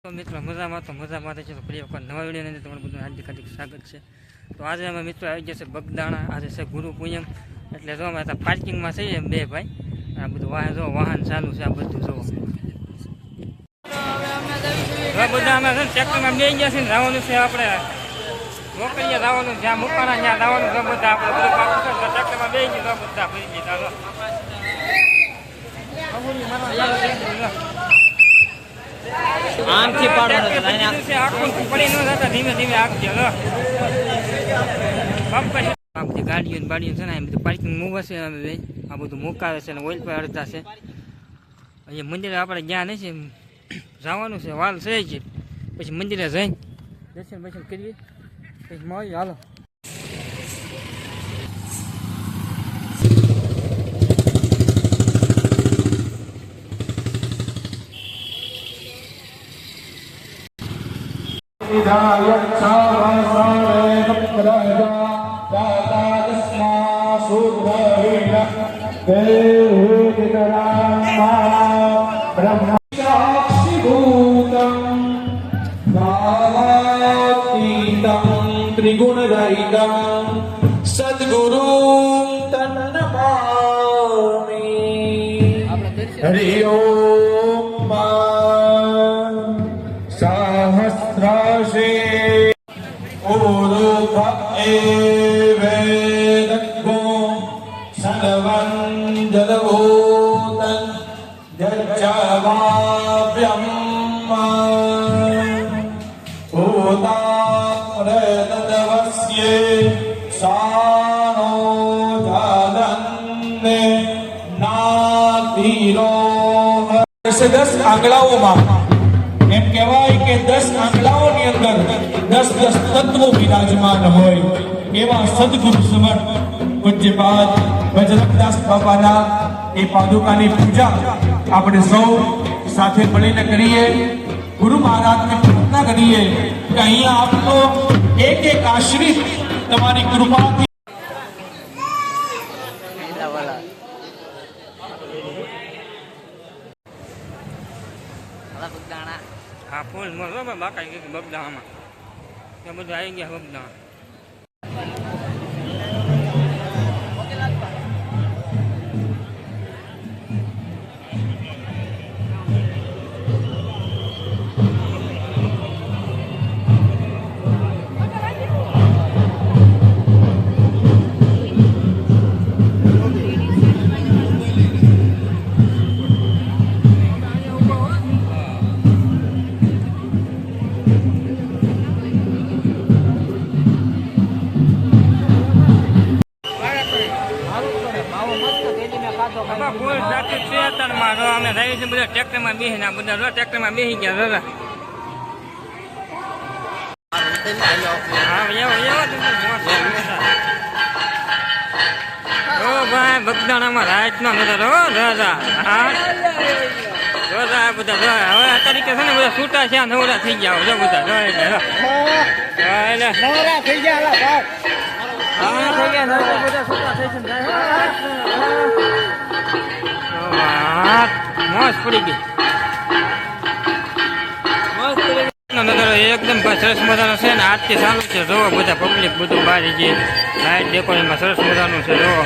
તો મિત્રો મજામાં છે તો ફરી વખત નવા વિડીયોની તમારું બધું હાર્દિક હાર્દિક સ્વાગત છે. તો આજે અમે મિત્રો આવી જશે બગદાણા. આજે છે ગુરુ પૂનમ, એટલે જો અમે પાર્કિંગમાં છીએ બે ભાઈ. આ બધું વાહન ચાલુ છે. આ બધું જોવો બધા અમે છે ને ટ્રેક્ટરમાં બે ગયા છે ને જવાનું છે. આપણે નોકરીએ જવાનું, જ્યાં મૂકવાના ત્યાં જવાનું છે. બધા આપણે બધું પાકું છે તો ટ્રેક્ટરમાં બે ગયા બધા ફરી ગયા. આમથી પાડવાનું પડી ન જતા ધીમે ધીમે આપજો. આ બધી ગાડીઓ બાડીઓ છે ને એ બધું પાર્કિંગ મૂકે છે. આ બધું મુકાવે છે ને ઓઇલ પર અડધા છે. અહીંયા મંદિરે આપણે જ્યાં નહીં જવાનું છે, વાલ છે જ. પછી મંદિરે જઈને દર્શન બર્શન કરીએ પછી મળીએ. હાલો त्रिगुणरहितं सद्गुरु तन्नमामि। हरि ओम सहस्राशे उरुख एवेदग्गो सनवं जलभूतं जज्जवाभ्यं सानो जादन्ने नातीरो 10 आंगळाओમાં એમ કહેવાય કે 10 આંગળાઓની અંદર 10 તત્વો વિરાજમાન હોય એવા સદગુરુ સમર્થ પૂજ્યપાદ બજરંગદાસ બાપાના એ પાદુકાની પૂજા આપણે સૌ સાથે મળીને કરીએ. ગુરુ મહારાજને પ્રાર્થના કરીએ કે અહીંયા આપનો એક એક આશ્રિત તમારી કૃપાથી હા ફૂલ મળો બાકા બગદાણામાં ત્યાં બધું આવી ગયા. બગદાણા ફૂલ ટ્રાફિક છે અત્યારમાં. અમે રહી છે બધા ટ્રેક્ટરમાં બેસીને બધા ટ્રેક્ટરમાં બેસી ગયા દાદા. ઓ ભાઈ બગદાણામાં રાતનો નજારો દાદા. હા દાદા બધા હવે તરીકે છે ને બધા છૂટા છે, નવરા થઈ ગયા બધા નવરા થઈ ગયા. મોજ પડી ગઈ. નજારો એકદમ સરસ મજાનો છે ને આજથી ચાલુ છે. જોવો બધા પબ્લિક બધું બહાર જે લાઈટ ડેકોરેશનમાં સરસ મજાનું છે. જોવો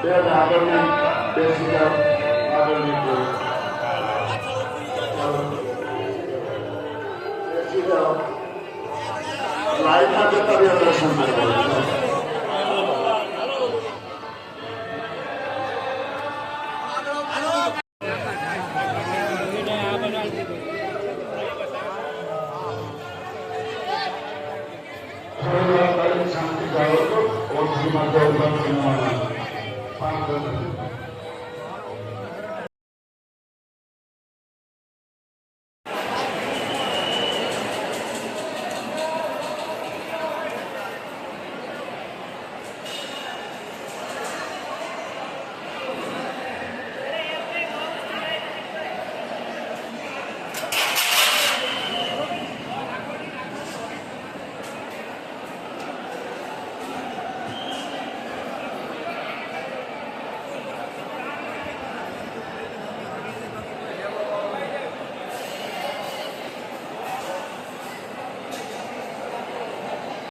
બેન આગળની બેસી જાઓ આગળની બેસી જાઓ લાઈનમાં જતા રહ્યા દર્શન કરવા શાંતિ જાળવો તો ઓછી માટે